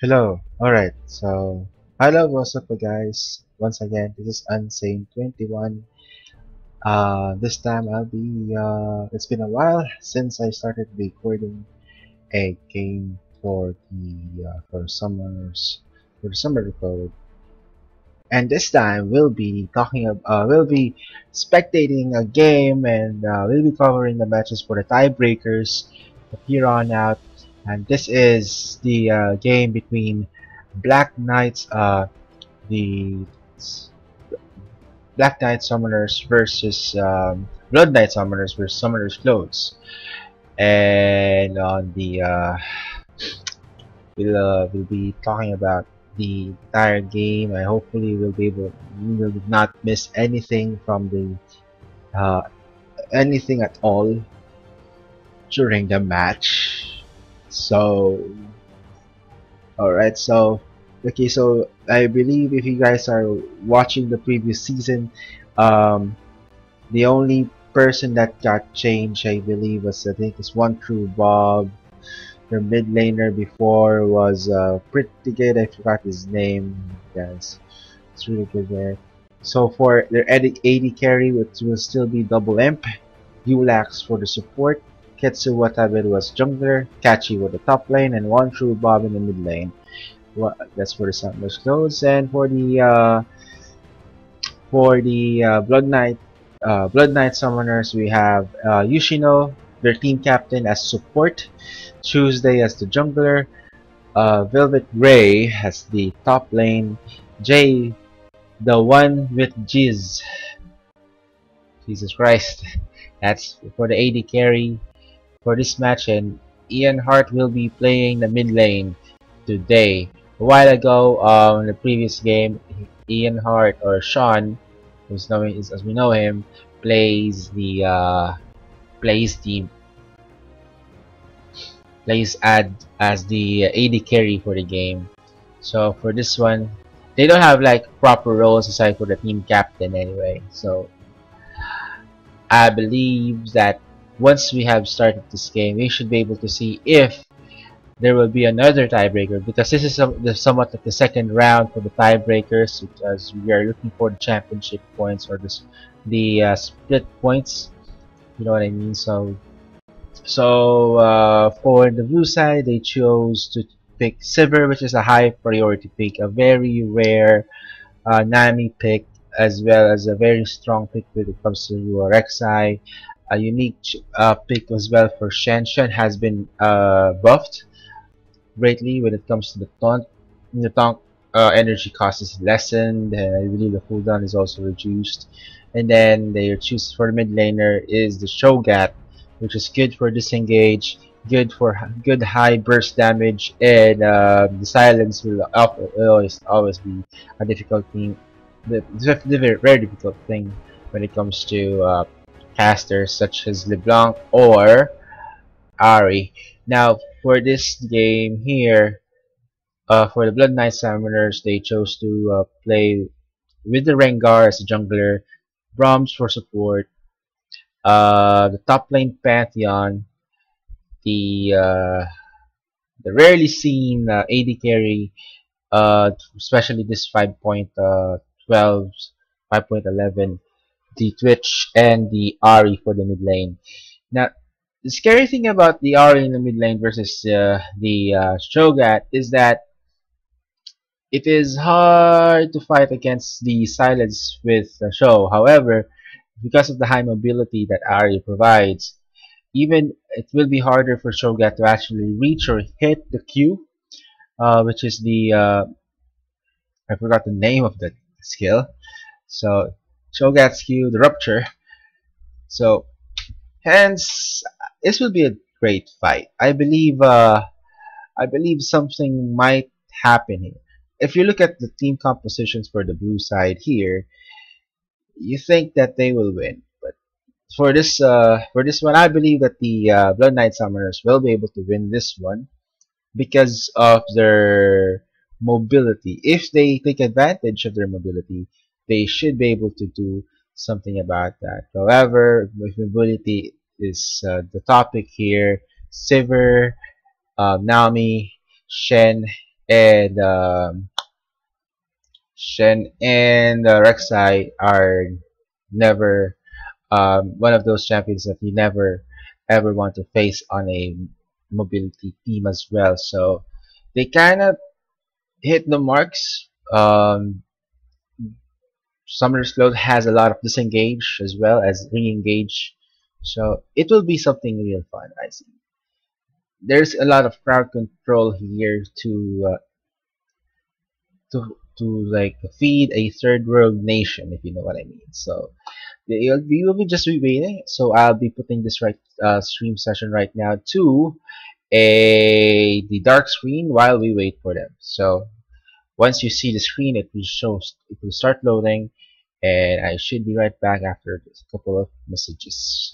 Hello. Alright, so hello, what's up guys? Once again, this is Unsane21. This time it's been a while since I started recording a game for the summer code. And this time we'll be spectating a game and we'll be covering the matches for the tiebreakers from here on out. And this is the game between Black Knights, the s- Black Knight Summoners versus Blood Knight Summoners versus Summoners Clothes. And on the we'll be talking about the entire game. And hopefully we will not miss anything from the uh, anything at all during the match. So alright, so okay, so I believe if you guys are watching the previous season, um, the only person that got changed, I believe, was I think it's One True Bob. Their mid laner before was pretty good. I forgot his name, guys. It's really good there. So for their AD carry, which will still be Double Imp, Ulax for the support, Ketsu Watabe was jungler, Kachi with the top lane, and One True Bob in the mid lane. Well, that's for the Summoners clothes, and for the Blood Knight summoners, we have Yushino, their team captain, as support, Tuesday as the jungler, Velvet Ray as the top lane, Jay, the one with Jizz, Jesus Christ, that's for the AD carry for this match, and Ian Hart will be playing the mid lane today. A while ago, in the previous game, Ian Hart or Sean, as we know him, plays plays the plays ad as the AD carry for the game. So for this one, they don't have like proper roles aside for the team captain anyway. So I believe that once we have started this game, we should be able to see if there will be another tiebreaker, because this is somewhat like the second round for the tiebreakers, because we are looking for the championship points or the split points. You know what I mean? So for the blue side, they chose to pick Sivir, which is a high priority pick, a very rare Nami pick, as well as a very strong pick when it comes to Rek'Sai. A unique pick as well for Shen. Shen has been buffed greatly when it comes to the taunt. The taunt energy cost is lessened, and I believe the cooldown is also reduced. And then their choose for the mid laner is the Shogat, which is good for disengage, good high burst damage, and the silence will always be a difficult thing, the very difficult thing when it comes to casters such as LeBlanc or Ari. Now, for this game here, for the Blood Knight Summoners, they chose to play with the Rengar as a jungler, Brahms for support, the top lane Pantheon, the uh, the rarely seen AD carry, especially this 5.12, 5.11, the Twitch, and the Ari for the mid lane. Now, the scary thing about the Ari in the mid lane versus the Shogat is that it is hard to fight against the silence with the show. However, because of the high mobility that Ari provides, even it will be harder for Shogat to actually reach or hit the Q, which is the I forgot the name of the skill. So Shogat's Q, the Rupture. So hence, this will be a great fight. I believe something might happen here. If you look at the team compositions for the blue side here, you think that they will win. But for this one, I believe that the Blood Knight Summoners will be able to win this one because of their mobility. If they take advantage of their mobility, they should be able to do something about that. However, if mobility is the topic here, Sivir, Naomi, Shen, And Shen and Rek'Sai are never one of those champions that you never ever want to face on a mobility team as well. So they kind of hit the marks. Summer's Close has a lot of disengage as well as re-engage. So it will be something real fun, I see. There's a lot of crowd control here to like feed a third world nation, if you know what I mean. So we will be just be waiting. So I'll be putting this right stream session right now to a the dark screen while we wait for them. So once you see the screen, it will start loading, and I should be right back after a couple of messages.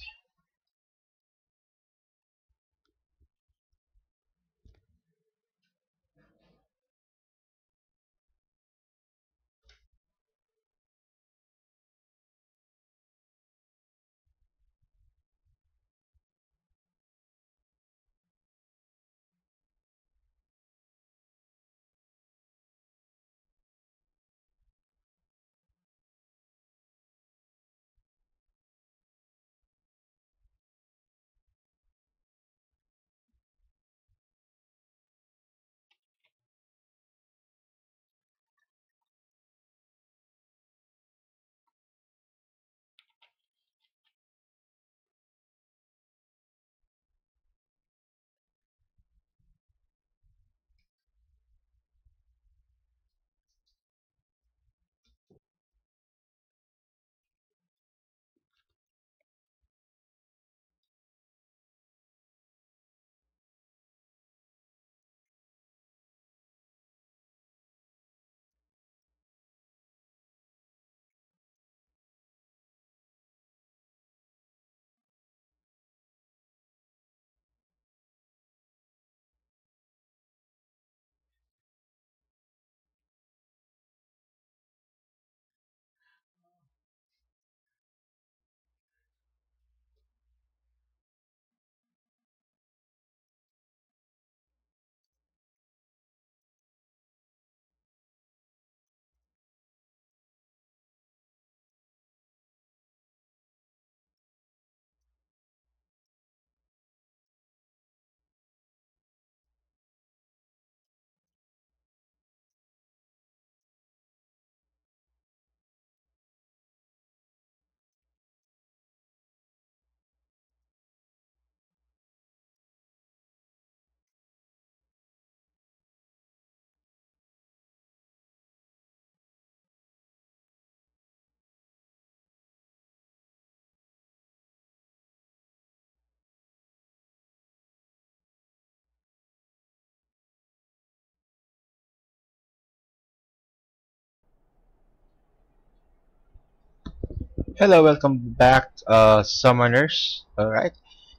Hello, welcome back, summoners. All right.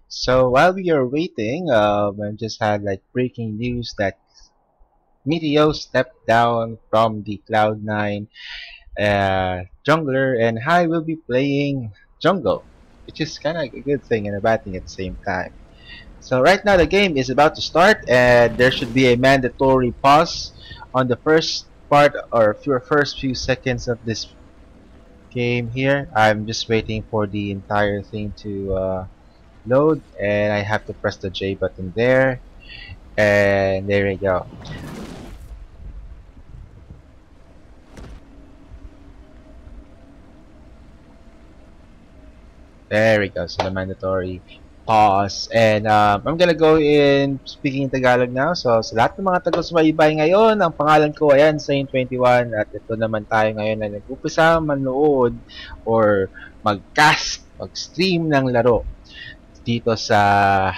So while we are waiting, I just had like breaking news that Meteo stepped down from the Cloud9 jungler, and Hai will be playing jungle, which is kind of a good thing and a bad thing at the same time. So right now the game is about to start, and there should be a mandatory pause on the first part or first few seconds of this game here. I'm just waiting for the entire thing to load, and I have to press the J button there, and there we go. There we go. So the mandatory pause. And I'm gonna go in speaking in Tagalog now. So sa lahat ng mga taga-sumaybay ngayon, ang pangalan ko ayan, Saint21. At ito naman tayo ngayon na nag-upisa manood or mag-cast, mag-stream ng laro dito sa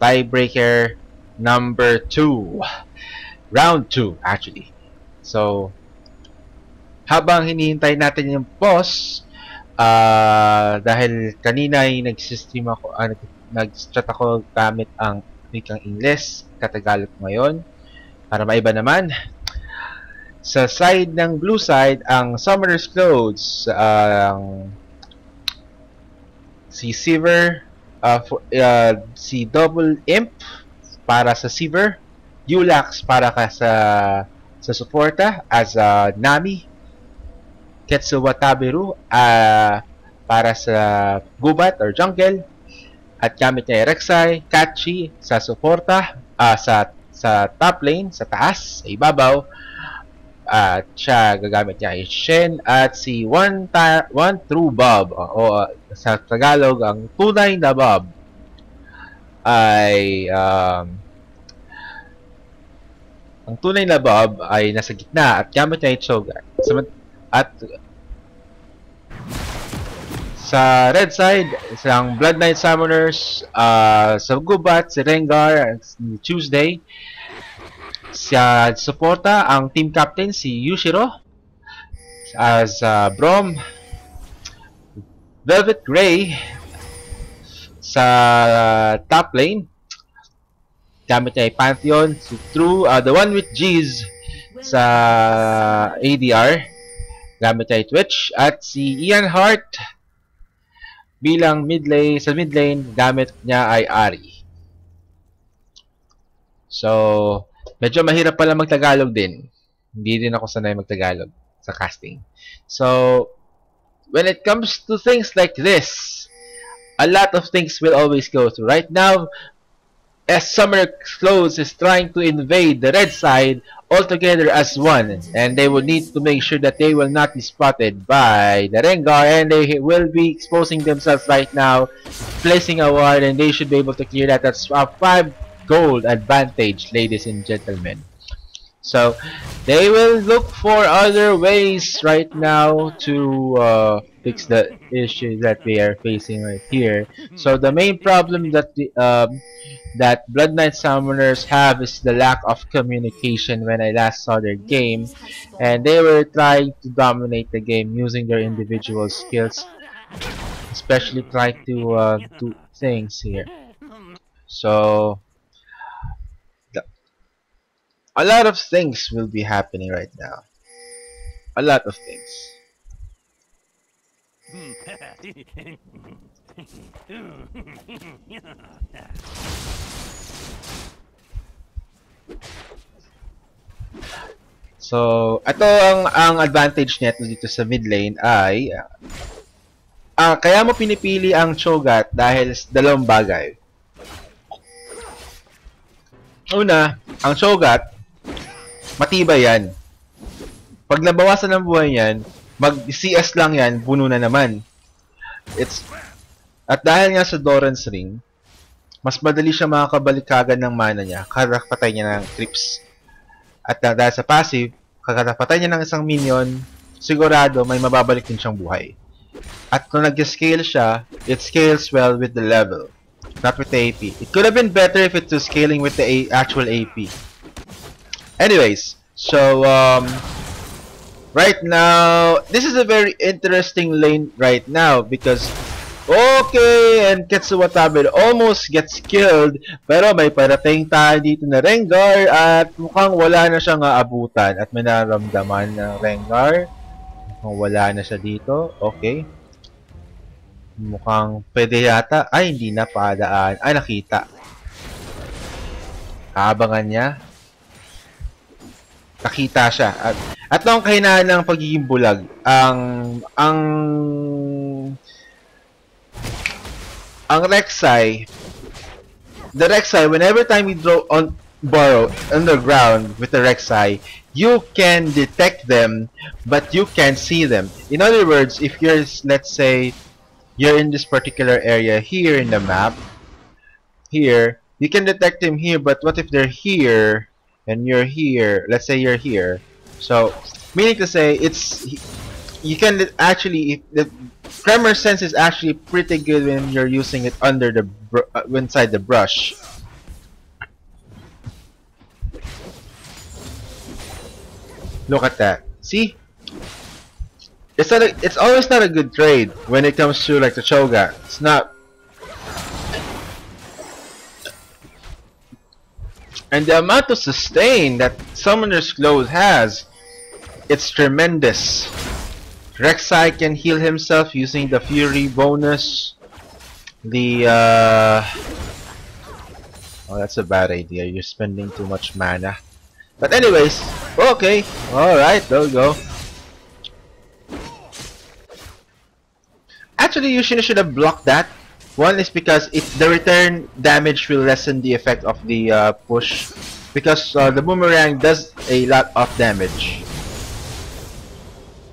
tiebreaker number 2. Round 2 actually. So habang hinihintay natin yung boss, dahil kanina ay nag-stream ako, nag-chat ako gamit ang wikang Ingles, katagalog ngayon. Para maiba naman, sa side ng blue side, ang Summoner's Clothes, si Sivir, si Double Imp para sa Sivir, Yulax para ka sa suporta as Nami, Ketsu Watabiru para sa gubat or jungle, at gamit niya yung Rek'Sai, Catchy sa suporta, sa top lane, sa taas, sa ibabaw, at siya gagamit niya ay Shen at si One True Bob o sa Tagalog ang tunay na Bob ay ang tunay na Bob ay nasa gitna at gamit niya ay Cho'Gath. At sa red side, isang Blood Knight Summoners, sa gubat, si Rengar, si Tuesday. Sa suporta, ang team captain si Yushiro. As Brom, Velvet Grey. Sa top lane, gamit niya ay Pantheon, si True, the one with G's sa ADR. Gamit niya ay Twitch. At si Ian Hart, bilang sa mid lane, gamit niya ay Ari. So, medyo mahirap pala magtagalog din. Hindi din ako sanay magtagalog sa casting. So, when it comes to things like this, a lot of things will always go through. Right now, as Summer Clothes is trying to invade the red side altogether as one, and they will need to make sure that they will not be spotted by the Rengar, and they will be exposing themselves right now, placing a ward, and they should be able to clear that. That's a 5 gold advantage, ladies and gentlemen. So they will look for other ways right now to fix the issue that we are facing right here. So the main problem that that Blood Knight Summoners have is the lack of communication. When I last saw their game, and they were trying to dominate the game using their individual skills, especially trying to do things here. So a lot of things will be happening right now. A lot of things. So, ito ang advantage niya dito sa mid lane ay kaya mo pinipili ang Cho'Gath dahil sa dalawang bagay. Una, ang Cho'Gath matibay yan. Pag nabawasan ng buhay yan, mag-CS lang yan, puno na naman. At dahil nga sa Doran's Ring, mas madali siya makakabalikagan ng mana niya, kakapatay niya ng creeps. At dahil sa passive, kakapatay niya ng isang minion, sigurado may mababalik din siyang buhay. At kung nag-scale siya, it scales well with the level, not with the AP. It could have been better if it was scaling with the actual AP. Anyways, so right now, this is a very interesting lane right now because okay, and Ketsu Watabe almost gets killed, pero may parating tayo dito na Rengar at mukhang wala na siyang aabutan at may nararamdaman ng Rengar. Mukhang wala na siya dito. Okay. Mukhang pwede yata. Ay, hindi na padaan. Ay, nakita. Abangan niya. Nakita siya. At ang kahinaan ng pagiging bulag, ang Rek'Sai, the Rek'Sai, whenever time you draw on borrow underground with the Rek'Sai, you can detect them, but you can't see them. In other words, if you're, let's say, you're in this particular area here in the map, here, you can detect them here, but what if they're here, and you're here, let's say you're here. So, meaning to say, you can actually, the tremor sense is actually pretty good when you're using it under the inside the brush. Look at that. See? It's always not a good trade when it comes to like the Cho'Gath. It's not. And the amount of sustain that Summoner's Clothes has, it's tremendous. Rek'Sai can heal himself using the Fury bonus. The Oh, that's a bad idea. You're spending too much mana. But anyways, okay. Alright, there we go. Actually, you should have blocked that. One is because the return damage will lessen the effect of the push. Because the boomerang does a lot of damage.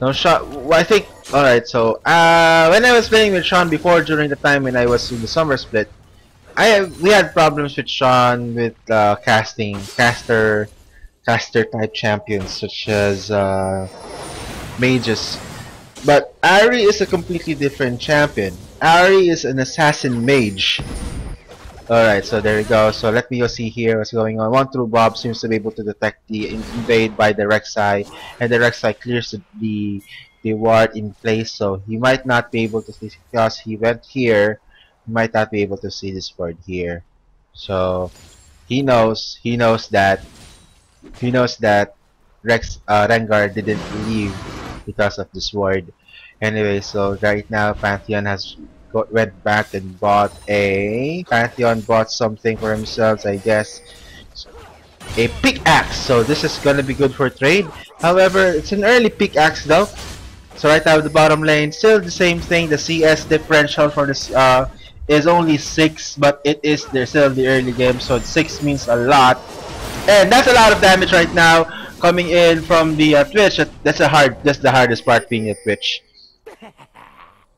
No shot. Well, I think. Alright, so when I was playing with Sean before, during the time when I was in the summer split, we had problems with Sean with caster type champions such as mages. But Ari is a completely different champion. Ari is an assassin mage. Alright, so there we go. So let me go see here what's going on. One True Bob seems to be able to detect the invade by the Rek'Sai, and the Rek'Sai clears the ward in place, so he might not be able to see because he went here. He might not be able to see this ward here. So he knows that Rengar didn't leave because of this ward. Anyway, so right now Pantheon went back and bought something for themselves, I guess. A pickaxe, so this is gonna be good for trade. However, it's an early pickaxe though. So right now the bottom lane, still the same thing. The CS differential for this is only 6, but they're still in the early game, so 6 means a lot. And that's a lot of damage right now coming in from the Twitch. That's the hardest part, being a Twitch.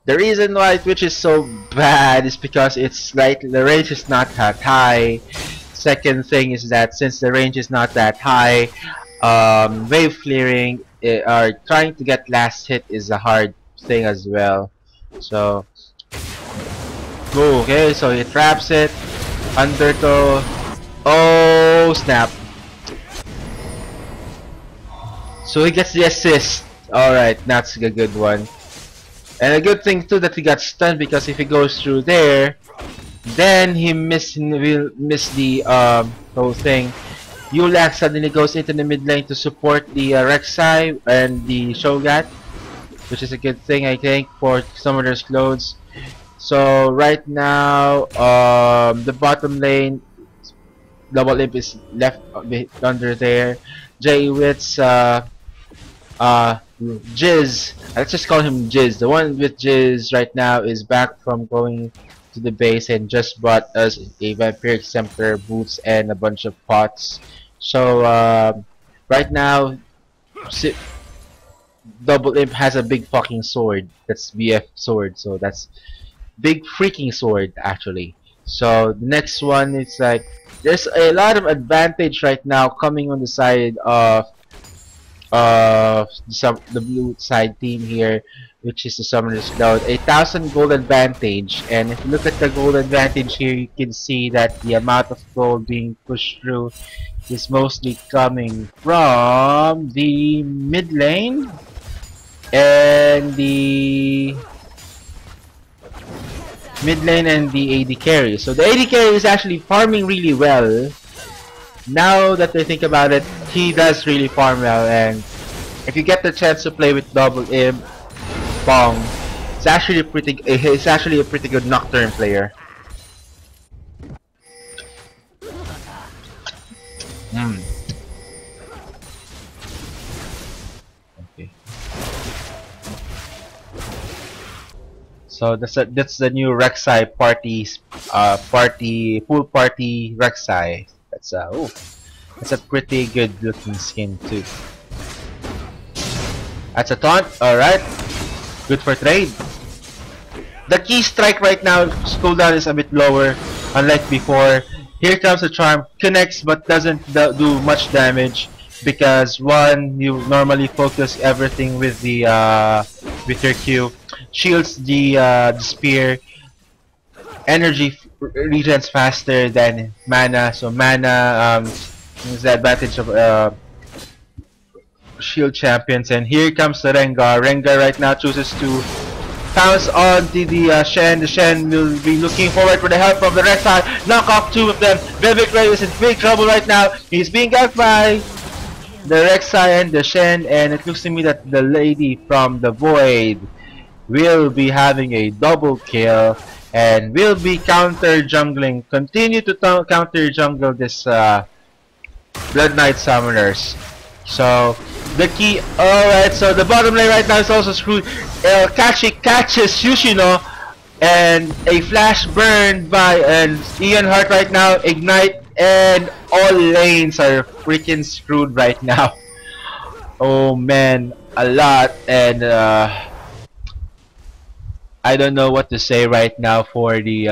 The reason why Twitch is so bad is because the range is not that high. Second thing is that since the range is not that high, wave clearing or trying to get last hit is a hard thing as well. So, okay, so he traps it. Undertow. Oh snap! So he gets the assist. Alright, that's a good one. And a good thing too that he got stunned, because if he goes through there, then he will miss the whole thing. Yulak suddenly goes into the mid lane to support the Rek'Sai and the Shogat, which is a good thing I think for Summoner's Clothes. So right now, the bottom lane, Double Imp is left under there. Jay Witt's Jizz, let's just call him Jizz. The one with Jizz right now is back from going to the base and just bought us a Vampiric Scepter, boots, and a bunch of pots. So right now, Double Imp has a big fucking sword. That's BF sword, so that's big freaking sword actually. So the next one, it's like there's a lot of advantage right now coming on the side of the blue side team here, which is the Summoner's Cloud. 1,000 gold advantage, and if you look at the gold advantage here, you can see that the amount of gold being pushed through is mostly coming from the mid lane and the AD carry. So the AD carry is actually farming really well. Now that I think about it, he does really farm well, and if you get the chance to play with Double Imp, Bong, he's actually a pretty good Nocturne player. Okay. So that's the new Rek'Sai pool party Rek'Sai. That's a pretty good looking skin too. That's a taunt. Alright, good for trade. The key strike right now, cooldown is a bit lower, unlike before. Here comes the charm, connects but doesn't do much damage, because one, you normally focus everything with the with your Q, shields the spear, energy regens faster than mana, so mana is the advantage of shield champions. And here comes the Rengar. Rengar right now chooses to pounce on the Shen. The Shen will be looking forward for the help of the Rek'Sai. Knock off 2 of them. Vivek Ray is in big trouble right now. He's being ganked by the Rek'Sai and the Shen, and it looks to me that the lady from the Void will be having a double kill. and we'll be counter jungling. Continue to counter jungle this Blood Knight Summoners. So the key. Alright, so the bottom lane right now is also screwed. El Kachi catches Yushino, and a flash burn by Ian Hart right now. Ignite, and all lanes are freaking screwed right now. Oh man, a lot, and I don't know what to say right now for the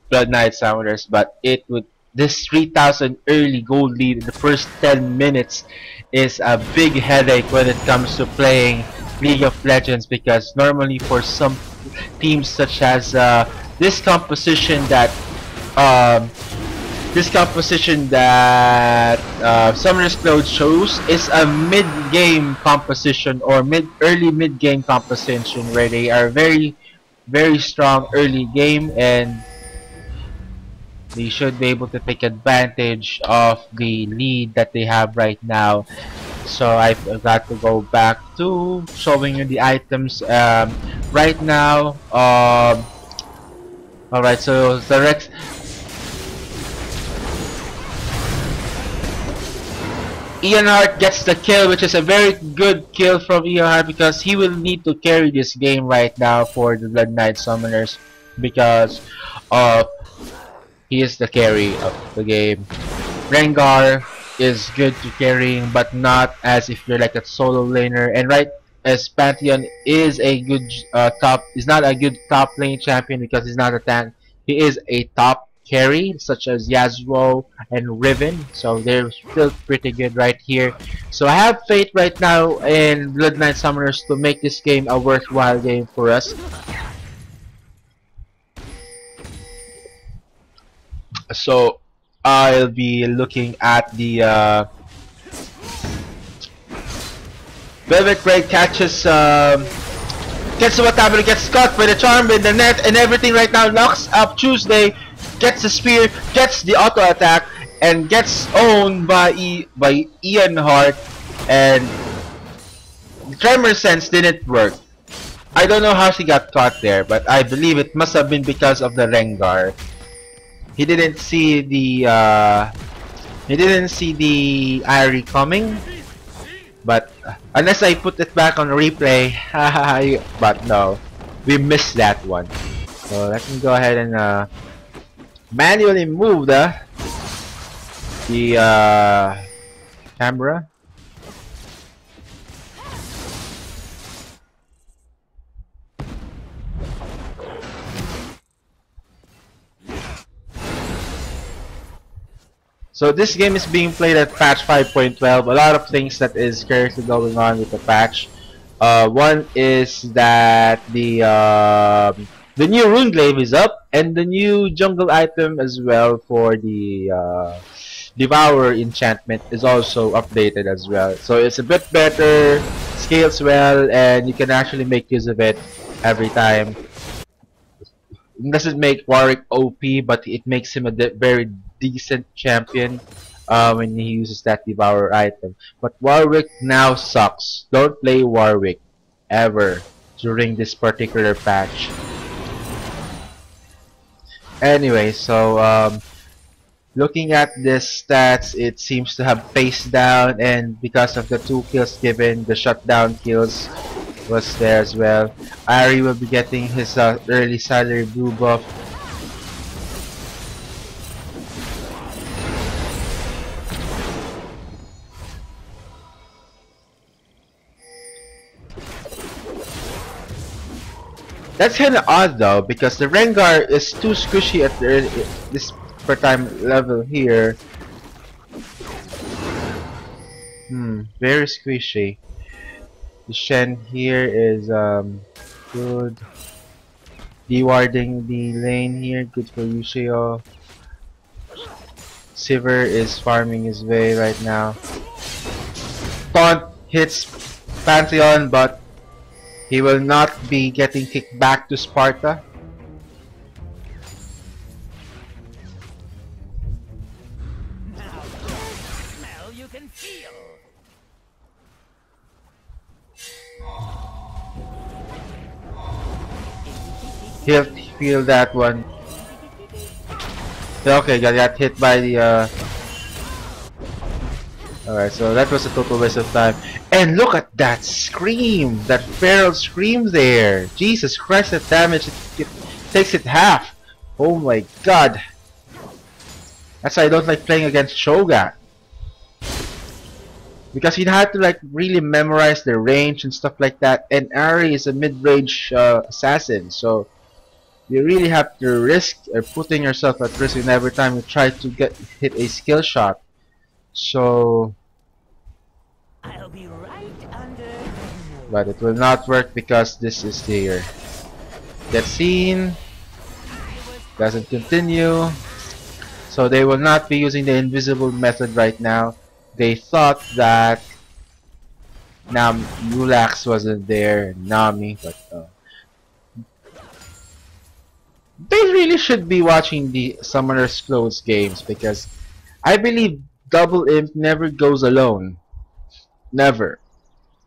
Blood Knight Summoners, but it would this 3,000 early gold lead in the first 10 minutes is a big headache when it comes to playing League of Legends, because normally for some teams such as um, this composition that Summoner's Cloud chose is a mid-game composition, or early mid-game composition, where they are very strong early game, and they should be able to take advantage of the lead that they have right now. So I've got to go back to showing you the items right now. Alright, so the Rex. Ian Hart gets the kill, which is a very good kill from Ian Hart, because he will need to carry this game right now for the Blood Knight Summoners, because he is the carry of the game. Rengar is good to carrying, but not as if you're like a solo laner. And right as Pantheon is a good is not a good top lane champion, because he's not a tank. He is a top carry, such as Yasuo and Riven, so they're still pretty good right here. So I have faith right now in Blood Knight Summoners to make this game a worthwhile game for us. So I'll be looking at the Velvet Ray catches gets the Watabalo, gets caught by the charm in the net and everything right now. Locks up Tuesday, gets the spear, gets the auto attack, and gets owned by Ian Hart, and the Tremor Sense didn't work. I don't know how she got caught there, but I believe it must have been because of the Rengar. He didn't see the Irie coming, but unless I put it back on replay, but no, we missed that one. So let me go ahead and manually move the camera. So this game is being played at patch 5.12. A lot of things that is currently going on with the patch. One is that the new Rune Glaive is up, and the new jungle item as well for the Devourer enchantment is also updated as well. So it's a bit better, scales well, and you can actually make use of it every time. It doesn't make Warwick OP, but it makes him a very decent champion when he uses that Devourer item. But Warwick now sucks. Don't play Warwick ever during this particular patch. Anyway, so looking at the stats, it seems to have paced down, and because of the 2 kills given, the shutdown kills was there as well. Irie will be getting his early salary blue buff. That's kinda odd though, because the Rengar is too squishy at this per time level here. Very squishy. The Shen here is good. Dewarding the lane here, good for Yushio. Sivir is farming his way right now. Taunt hits Pantheon, but he will not be getting kicked back to Sparta. feel that one. Okay, got hit by the Alright, so that was a total waste of time. And look at that scream! That feral scream there! Jesus Christ, that damage, it takes it half! Oh my god! That's why I don't like playing against Shogat. Because you have to like really memorize the range and stuff like that. And Ari is a mid-range assassin, so you really have to risk putting yourself at risk in every time you try to hit a skill shot. So, I'll be right under. but it will not work because this is here. Get seen. Doesn't continue. So they will not be using the invisible method right now. They thought that Mulax wasn't there, Nami, but they really should be watching the Summoner's Clothes games because I believe Double Imp never goes alone. Never.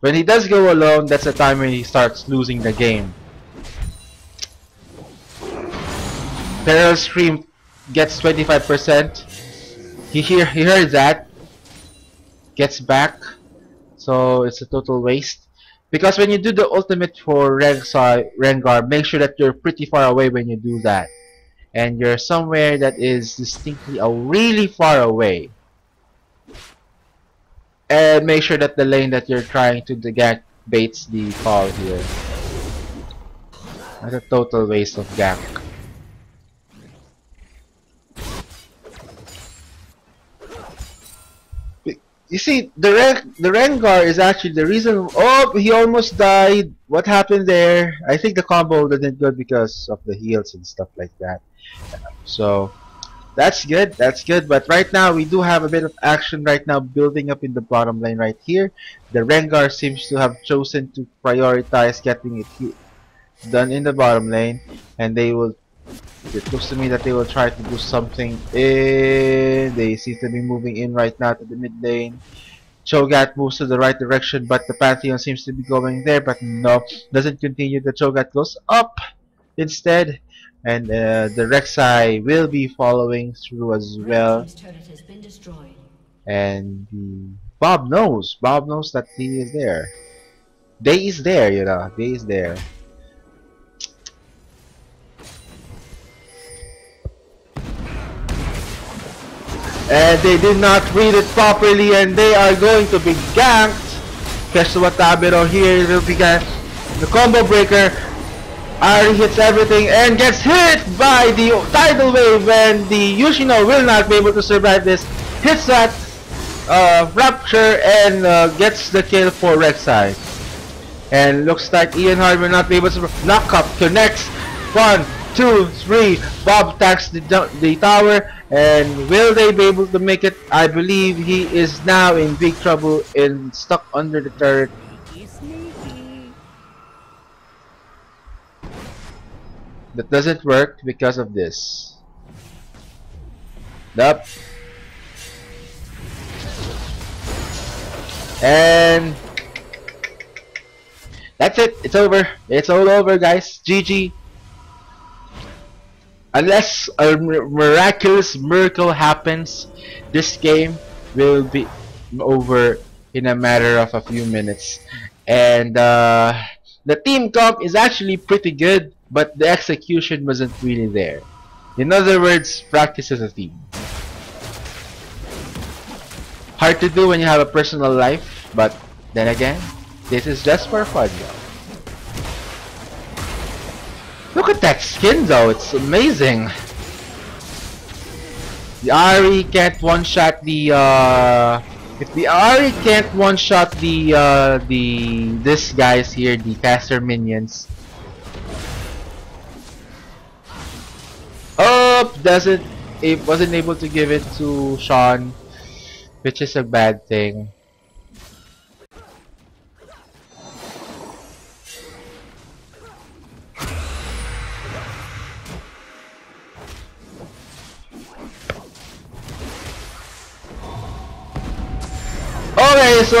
When he does go alone, that's the time when he starts losing the game. Feral Scream gets 25%. He heard that. Gets back. So it's a total waste. Because when you do the ultimate for Rengar, make sure that you're pretty far away when you do that. And you're somewhere that is distinctly really far away. And make sure that the lane that you're trying to gank baits the call here. That's a total waste of gank. You see, the Rengar is actually the reason. Oh, he almost died. What happened there? I think the combo didn't good because of the heals and stuff like that. So that's good. That's good. But right now we do have a bit of action right now building up in the bottom lane right here. The Rengar seems to have chosen to prioritize getting it done in the bottom lane, and they will. It looks to me that they will try to do something in. They seem to be moving in right now to the mid lane. Cho'Gath moves to the right direction, but the Pantheon seems to be going there, but no, doesn't continue. The Cho'Gath goes up instead, and the Rek'Sai will be following through as well. And Bob knows that he is there. They is there, you know. They is there. And they did not read it properly, and they are going to be ganked. Keshuwatabero here will be ganked. The combo breaker. Ari hits everything and gets hit by the tidal wave, and the Yoshino will not be able to survive this. Hits that Rapture and gets the kill for Rek'Sai. And looks like Ian Hard will not be able to. Knock up connects. 1, 2, 3. Bob attacks the tower. And will they be able to make it? I believe he is now in big trouble and stuck under the turret. That doesn't work because of this. Yup. And that's it. It's over. It's all over, guys. GG. Unless a miraculous miracle happens, this game will be over in a matter of a few minutes. And the team comp is actually pretty good, but the execution wasn't really there. In other words, practice as a team. Hard to do when you have a personal life, but then again, this is just for fun, though. Look at that skin though, it's amazing. The Ari can't one-shot the if the Ari can't one-shot this guys here, the caster minions. Oh, it wasn't able to give it to Sean, which is a bad thing. Okay, so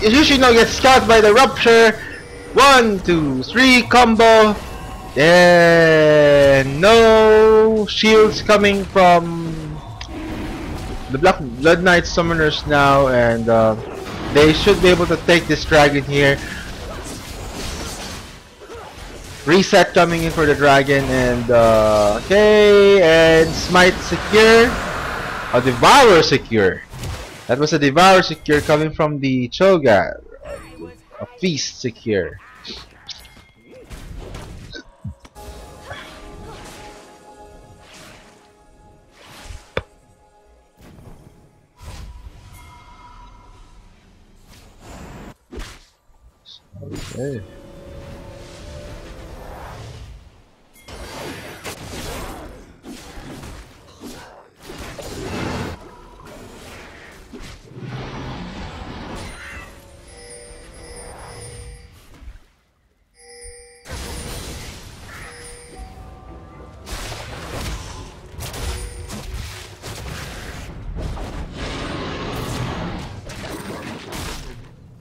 Yoshino gets caught by the Rupture. 1, 2, 3 combo. Yeah. and no shields coming from the Blood Knight summoners now, and they should be able to take this dragon here. Reset coming in for the dragon, and okay, and smite secure. A devour secure. That was a devour secure coming from the Cho'Gath. A feast secure. Okay.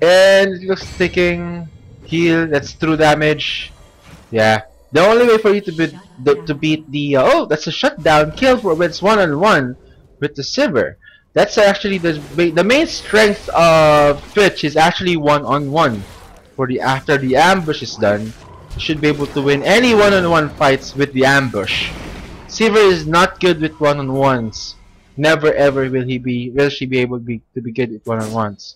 And it looks ticking. Heal, that's true damage. Yeah. The only way for you to beat the oh, that's a shutdown kill for when it's one-on-one with the Sivir. That's actually the main strength of Twitch is actually one-on-one. For the after the ambush is done, you should be able to win any one-on-one fights with the ambush. Sivir is not good with one-on-ones. Never ever will she be able to be good with one-on-ones.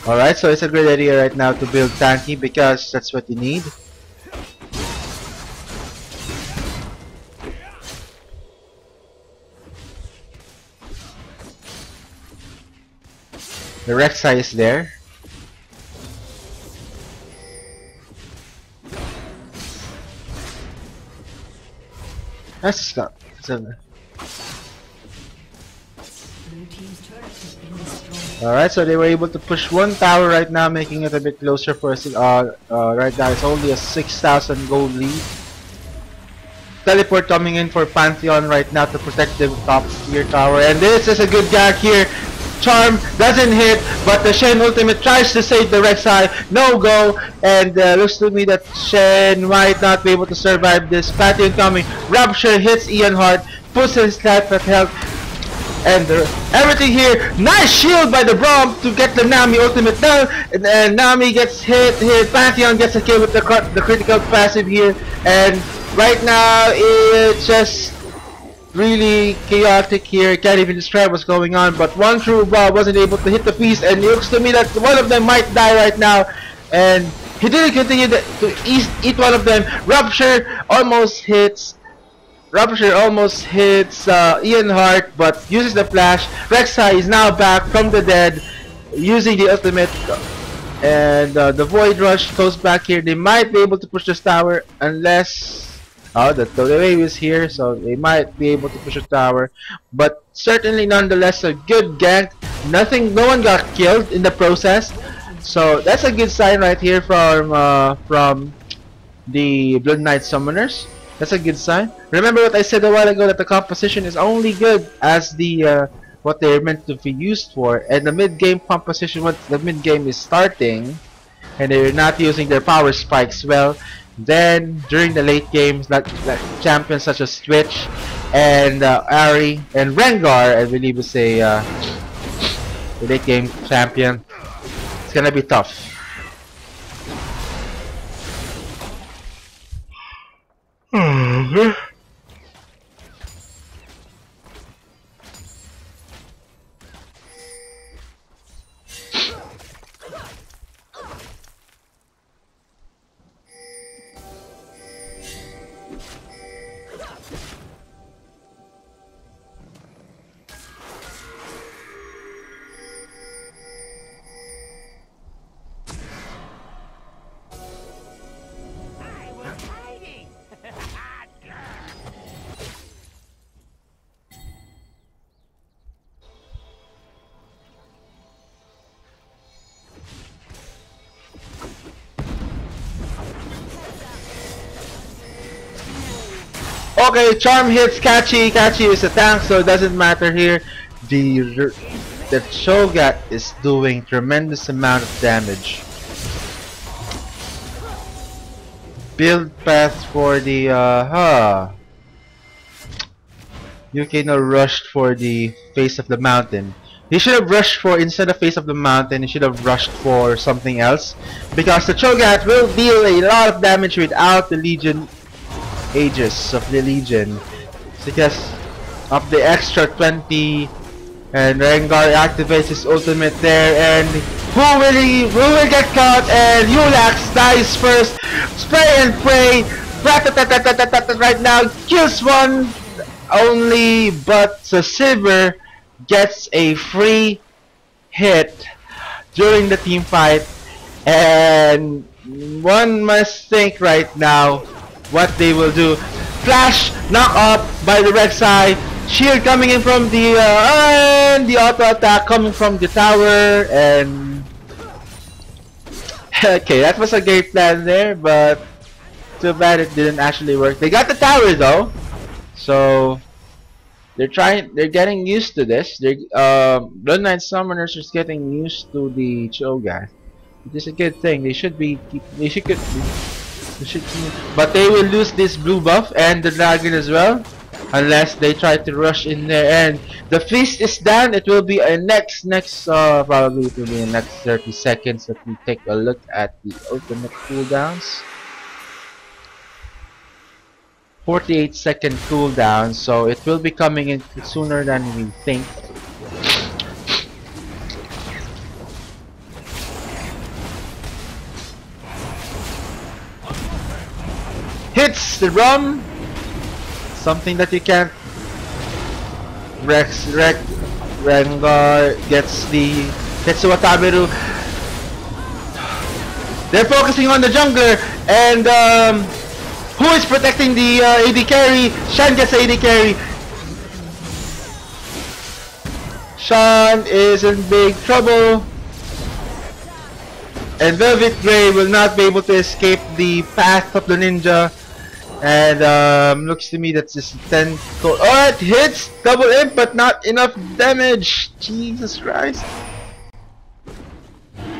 Alright, so it's a great idea right now to build tanky because that's what you need. The Rek'Sai is there. That's not. Alright, so they were able to push one tower right now, making it a bit closer for us. Right now it's only a 6,000 gold lead. Teleport coming in for Pantheon right now to protect the top tier tower, and this is a good gank here. Charm doesn't hit, but the Shen ultimate tries to save the Rek'Sai. No go, and looks to me that Shen might not be able to survive this. Pantheon coming, Rupture hits Ian Hart, puts his life at health. And everything here, nice shield by the Braum to get the Nami ultimate down, and Nami gets hit, Pantheon gets a kill with the critical passive here, and right now it's just really chaotic here. Can't even describe what's going on, but one true Braum wasn't able to hit the feast, and it looks to me that one of them might die right now, and he didn't continue to eat one of them. Rupture almost hits Ian Hart, but uses the flash. Rek'Sai is now back from the dead, using the ultimate, and the Void Rush goes back here. They might be able to push this tower unless the wave is here, so they might be able to push the tower. But certainly, nonetheless, a good gank. No one got killed in the process, so that's a good sign right here from the Blood Knight summoners. That's a good sign. Remember what I said a while ago, that the composition is only good as the what they're meant to be used for, and the mid-game composition, once the mid-game is starting and they're not using their power spikes well, then during the late games, like champions such as Twitch and Ari and Rengar, I believe is a late game champion, it's gonna be tough. Okay, Charm hits Catchy. Catchy is a tank, so it doesn't matter here. The Cho'Gath is doing tremendous amount of damage. Build path for the Yukino rushed for the face of the mountain. He should have rushed for, instead of face of the mountain, he should have rushed for something else. Because the Cho'Gath will deal a lot of damage without the Legion Aegis of the Legion. Because of the extra 20, and Rengar activates his ultimate there, and who will get caught, and Yulax dies first. Spray and pray. Right now kills one only, but Sivir gets a free hit during the team fight, and one must think right now what they will do. Flash knock up by the red side, shield coming in from the and the auto attack coming from the tower, and okay, that was a great plan there, but too bad it didn't actually work. They got the tower though, so they're getting used to this. Blood Knight Summoners is getting used to the Cho'Gath. It is a good thing. They should, but they will lose this blue buff and the dragon as well, unless they try to rush in there. And the feast is done. It will be a next probably it will be in the next 30 seconds that we take a look at the ultimate cooldowns. 48-second cooldown, so it will be coming in sooner than we think. Hits the rum, something that you can't. Rengar gets the Watabiru. They're focusing on the jungler, and who is protecting the AD carry? Shan gets AD carry. Shan is in big trouble. And Velvet Grey will not be able to escape the path of the ninja. And looks to me that's just 10 gold. Oh, it hits! Double imp, but not enough damage! Jesus Christ.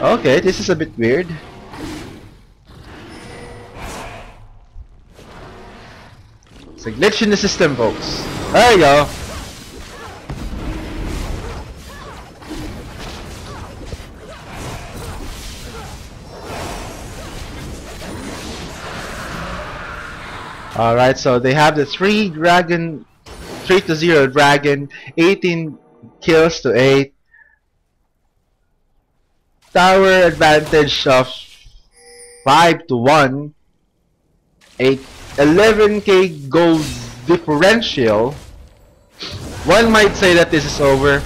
Okay, this is a bit weird. It's a glitch in the system, folks. There you go. Alright, so they have the 3-0 dragon, 18 kills to 8. Tower advantage of 5 to 1. 11k gold differential. One might say that this is over,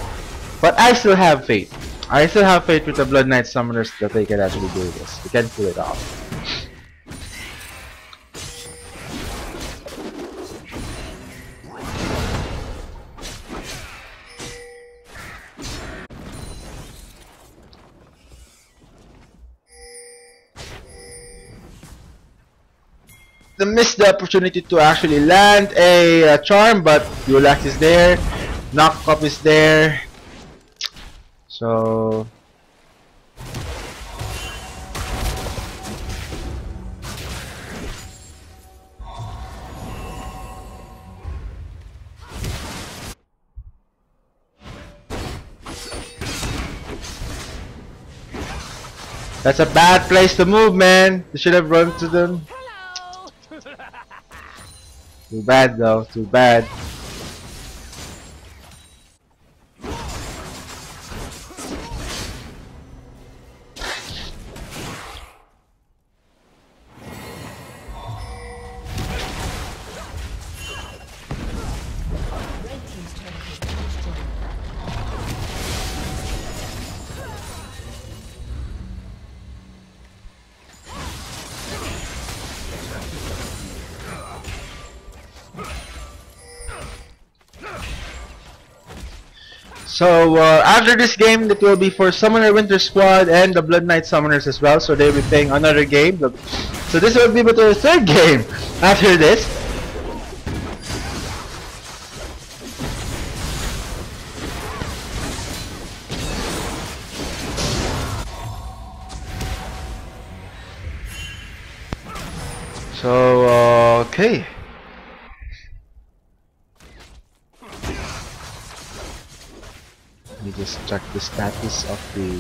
but I still have faith. I still have faith with the Blood Knight Summoners that they can actually do this. They can pull it off. They missed the opportunity to actually land a charm, but Yulax is there, Knock Up is there, so that's a bad place to move, man. They should have run to them. Too bad though, too bad. So after this game, it will be for Summoner Winter Squad and the Blood Knight Summoners as well. So they'll be playing another game. So this will be the third game after this. Okay. Let me just check the status of the...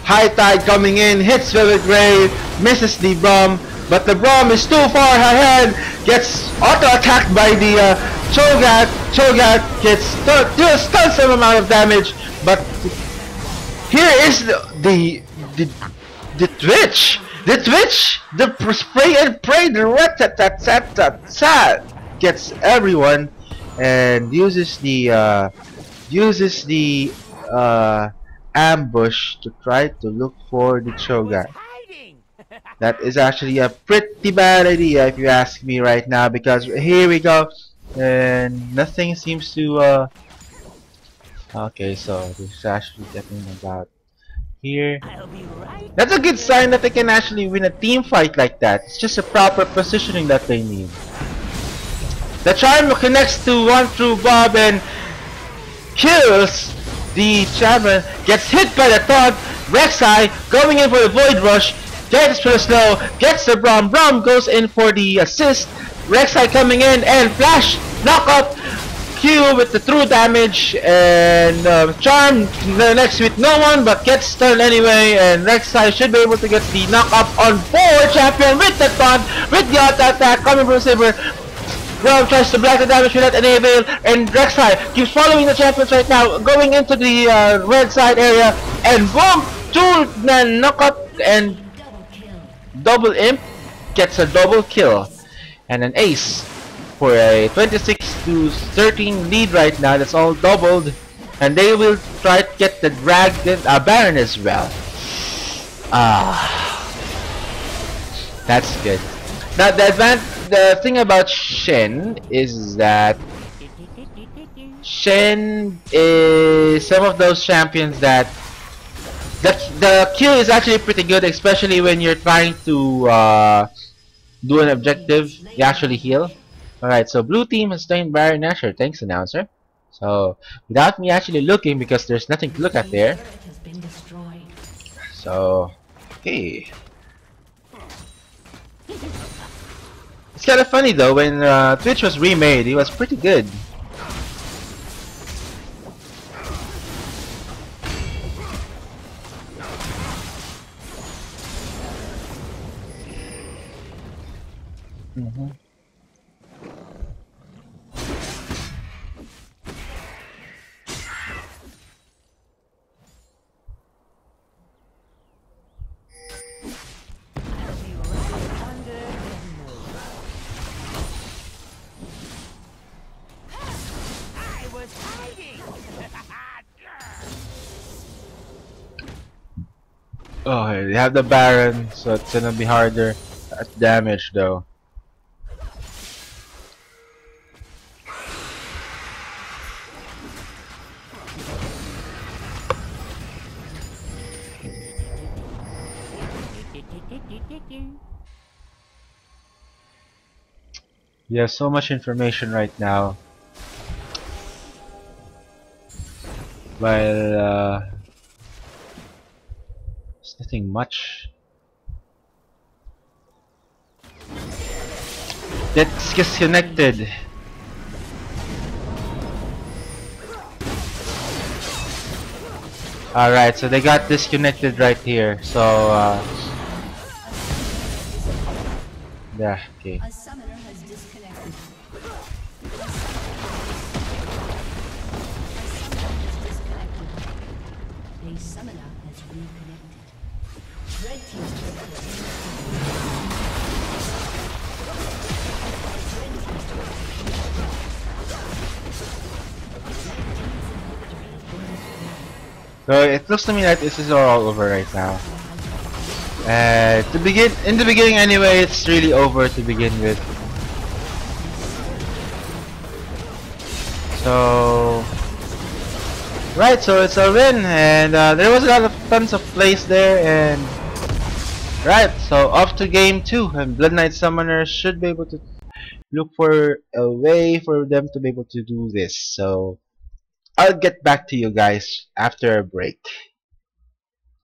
High Tide coming in, hits Velvet Grave, misses the Braum, but the Braum is too far ahead, gets auto-attacked by the Cho'Gath. Cho'Gath gets deals tons of amount of damage, but here is the Twitch! The Twitch! The spray and pray, the rat-tat-tat-tat-tat gets everyone and uses the ambush to try to look for the Cho'Gath. That is actually a pretty bad idea if you ask me right now, because here we go and nothing seems to okay, so there's actually getting about here. That's a good sign that they can actually win a team fight like that. It's just a proper positioning that they need. The charm connects to one through Bob and kills the champion, gets hit by the taunt. Rek'Sai going in for the Void Rush, gets for the slow, gets the Braum. Braum goes in for the assist. Rek'Sai coming in and flash, knock up Q with the true damage, and Charm connects with no one but gets stunned anyway, and Rek'Sai should be able to get the knock up on 4 champion with the taunt, with the auto attack coming from Saber. Braum tries to block the damage without any avail, and Rek'Sai keeps following the champions right now, going into the red side area, and boom! 2 knock up and double imp gets a double kill and an ace for a 26-13 lead right now. That's all doubled, and they will try to get the dragon Baron as well. That's good. Now the thing about Shen is that Shen is some of those champions that the kill is actually pretty good, especially when you're trying to do an objective. You actually heal. Alright, so blue team has claimed Baron Nashor. Thanks, announcer. So without me actually looking, because there's nothing to look at there. So okay. It's kind of funny though, when Twitch was remade, it was pretty good. Oh, they have the Baron, so it's gonna be harder. That's damage though. You have so much information right now. While it's nothing much. That's disconnected. Alright, so they got disconnected right here. So yeah, okay. A summoner has disconnected. A summoner has reconnected. Red team's turret has So it looks to me like this is all over right now. In the beginning anyway, it's really over to begin with. So right, so it's a win, and there was a lot of tons of plays there, and right, so off to game 2, and Blood Knight Summoners should be able to look for a way for them to be able to do this. So I'll get back to you guys after a break.